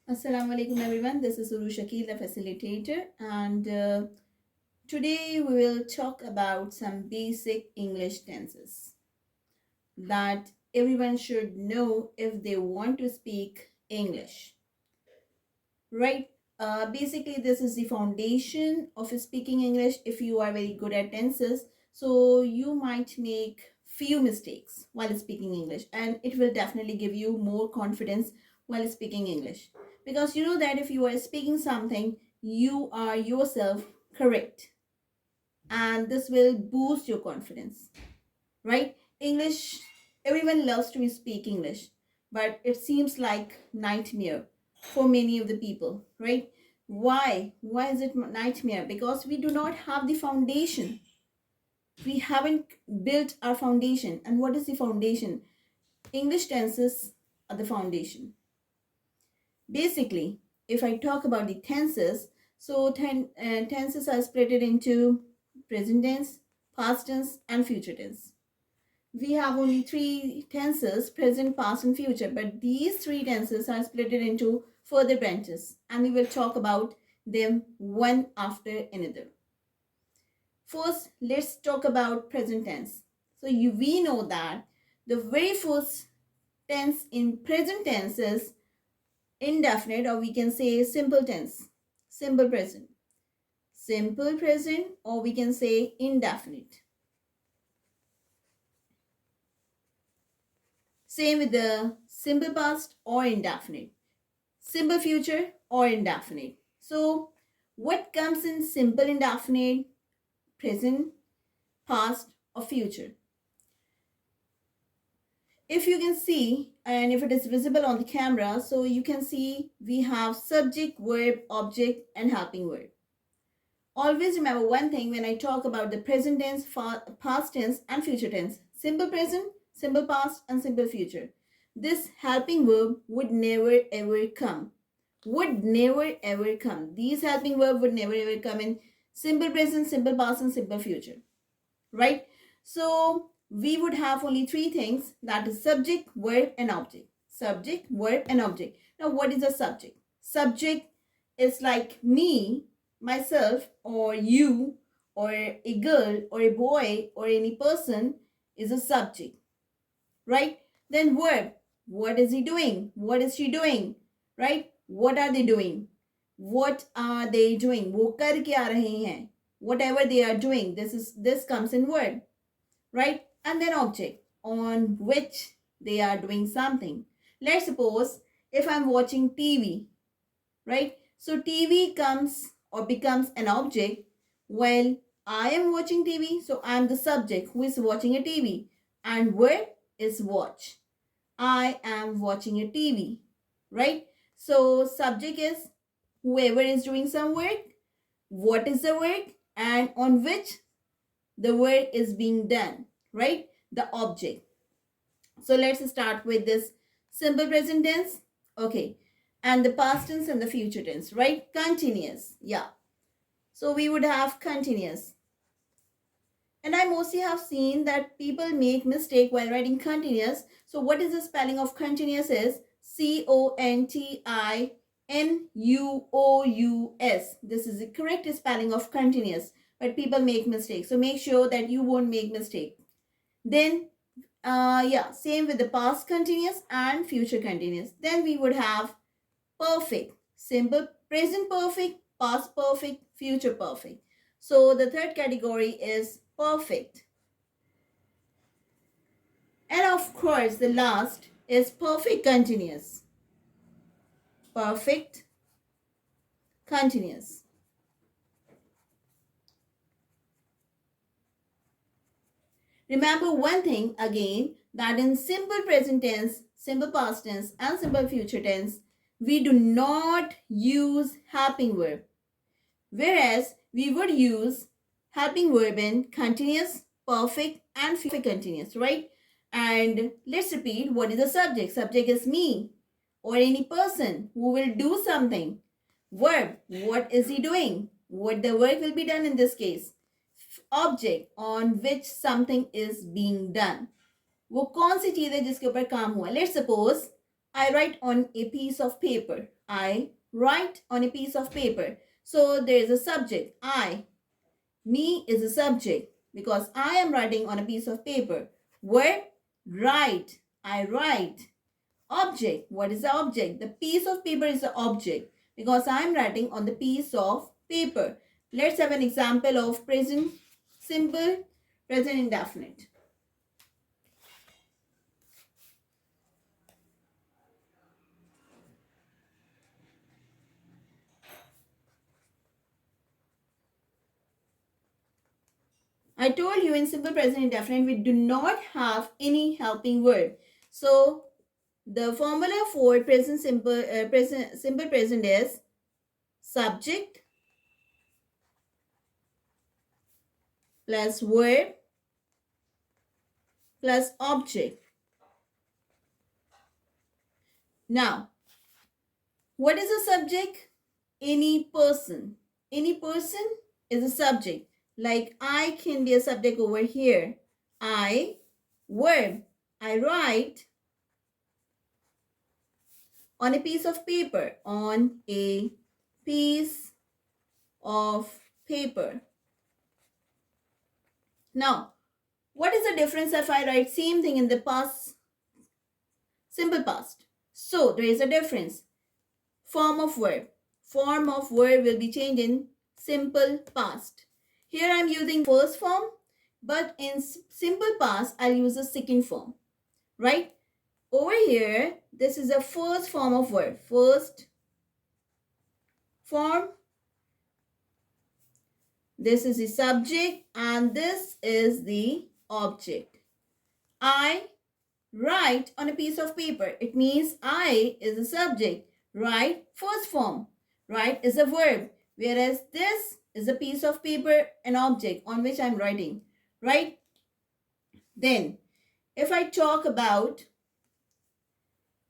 Assalamu alaikum everyone. This is uroojshakeel, the facilitator, and today we will talk about some basic English tenses that everyone should know if they want to speak English. Right? Basically, this is the foundation of speaking English. If you are very good at tenses, so you might make few mistakes while speaking English, and it will definitely give you more confidence while speaking English. Because you know that if you are speaking something, you are yourself correct, and this will boost your confidence. Right? English, everyone loves to speak English, but it seems like nightmare for many of the people, right? Why is it nightmare? Because we do not have the foundation. We haven't built our foundation. And what is the foundation? English tenses are the foundation. Basically, if I talk about the tenses, so tenses are split into present tense, past tense, and future tense. We have only three tenses, present, past, and future, but these three tenses are split into further branches, and we will talk about them one after another. First, let's talk about present tense. So we know that the very first tense in present tense is indefinite, or we can say simple tense, simple present. Simple present, or we can say indefinite. Same with the simple past or indefinite. Simple future or indefinite. So what comes in simple indefinite? Present, past, or future? If you can see, and if it is visible on the camera, so you can see we have subject, verb, object, and helping verb. Always remember one thing when I talk about the present tense, past tense, and future tense. Simple present, simple past, and simple future. This helping verb would never ever come. Would never ever come. These helping verb would never ever come in simple present, simple past, and simple future. Right? So we would have only three things, that is subject, verb, and object. Subject, verb, and object. Now, what is a subject? Subject is like me, myself, or you, or a girl, or a boy, or any person is a subject. Right? Then verb. What is he doing? What is she doing? Right? What are they doing? What are they doing? वो कर क्या रहे हैं? Whatever they are doing, this comes in word, right? And then object on which they are doing something. Let's suppose if I'm watching TV, right? So TV comes or becomes an object when I am watching TV. So I'm the subject who is watching a TV, and word is watch. I am watching a TV, right? So subject is whoever is doing some work, what is the work, and on which the work is being done, right? The object. So let's start with this simple present tense. Okay. And the past tense and the future tense, right? Continuous. Yeah. So we would have continuous. And I mostly have seen that people make mistake while writing continuous. So what is the spelling of continuous is Continuous. This is the correct spelling of continuous, but people make mistakes. So make sure that you won't make mistake. Then, yeah, same with the past continuous and future continuous. Then we would have perfect, simple present perfect, past perfect, future perfect. So the third category is perfect. And of course, the last is perfect continuous. Perfect continuous. Remember one thing again, that in simple present tense, simple past tense, and simple future tense, we do not use helping verb. Whereas we would use helping verb in continuous, perfect, and future continuous, right? And let's repeat, what is the subject? Subject is me or any person who will do something. Verb, what is he doing? What the work will be done in this case. Object, on which something is being done. वो कौन सी चीज है जिसके ऊपर काम हुआ? Let's suppose I write on a piece of paper, I write on a piece of paper. So there is a subject. Me is a subject because I am writing on a piece of paper. Verb, write. I write. Object. What is the object? The piece of paper is the object because I am writing on the piece of paper. Let's have an example of present simple, present indefinite. I told you in simple present indefinite we do not have any helping verb. So the formula for present simple present is subject plus verb plus object. Now, what is a subject? Any person. Any person is a subject. Like I can be a subject over here. I, verb. I write on a piece of paper. On a piece of paper. Now, what is the difference if I write same thing in the past, simple past? So, there is a difference. Form of verb. Form of verb will be changed in simple past. Here I am using first form, but in simple past, I'll use the second form, right? Over here, this is the first form of verb. First form. This is the subject and this is the object. I write on a piece of paper. It means I is a subject. Write, first form. Write is a verb. Whereas this is a piece of paper, an object on which I'm writing. Right? Then, if I talk about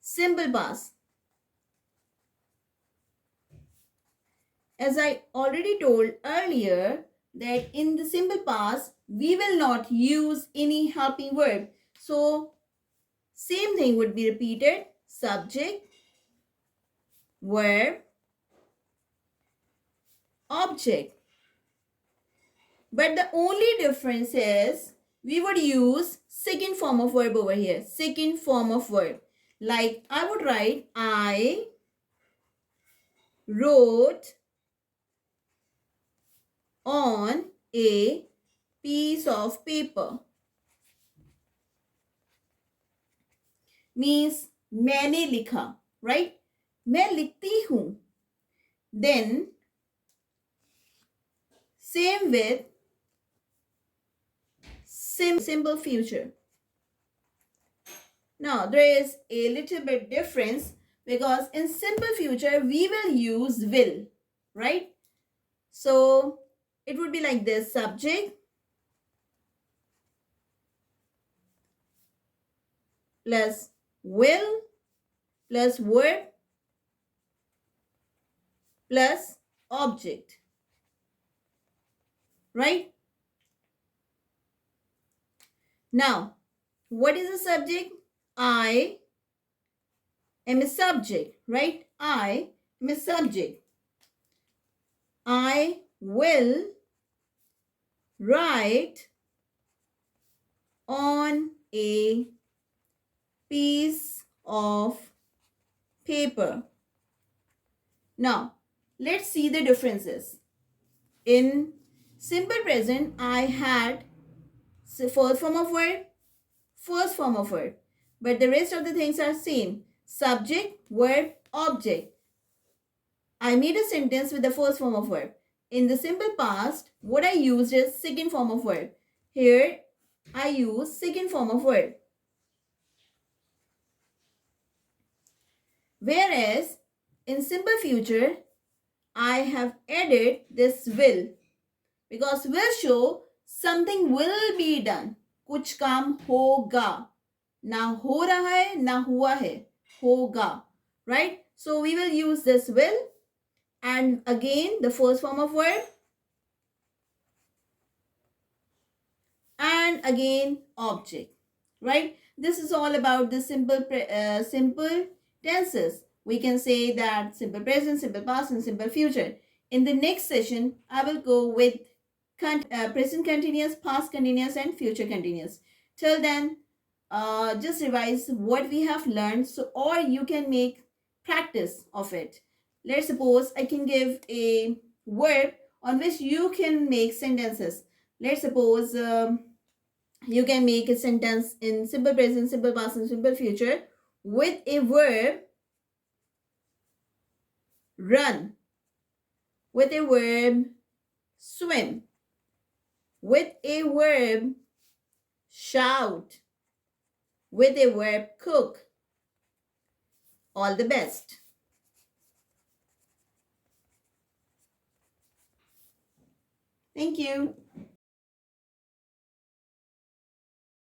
simple past, as I already told earlier, that in the simple past, we will not use any helping verb. So, same thing would be repeated. Subject, verb, object. But the only difference is we would use second form of verb over here. Second form of verb. Like I would write, I wrote on a piece of paper. Means मैंने लिखा, right? मैं लिखती हूँ. Then same with simple future. Now there is a little bit difference because in simple future we will use will, right? So it would be like this: subject plus will plus verb plus object, right? Now, what is the subject? I am a subject, right? I am a subject. I will write on a piece of paper. Now, let's see the differences. In simple present, I had first form of verb, but the rest of the things are same. Subject, verb, object. I made a sentence with the first form of verb. In the simple past, what I used is second form of verb. Here, I use second form of verb. Whereas, in simple future, I have added this will. Because will show something will be done. कुछ काम होगा. ना हो रहा है, ना हुआ है. होगा. Right? So we will use this will. And again, the first form of verb. And again, object. Right? This is all about the simple tenses. We can say that simple present, simple past, and simple future. In the next session, I will go with present continuous, past continuous, and future continuous. Till then, just revise what we have learned, so or you can make practice of it. Let's suppose I can give a word on which you can make sentences. Let's suppose you can make a sentence in simple present, simple past, and simple future with a verb run, with a verb swim, with a verb shout, with a verb cook. All the best. Thank you.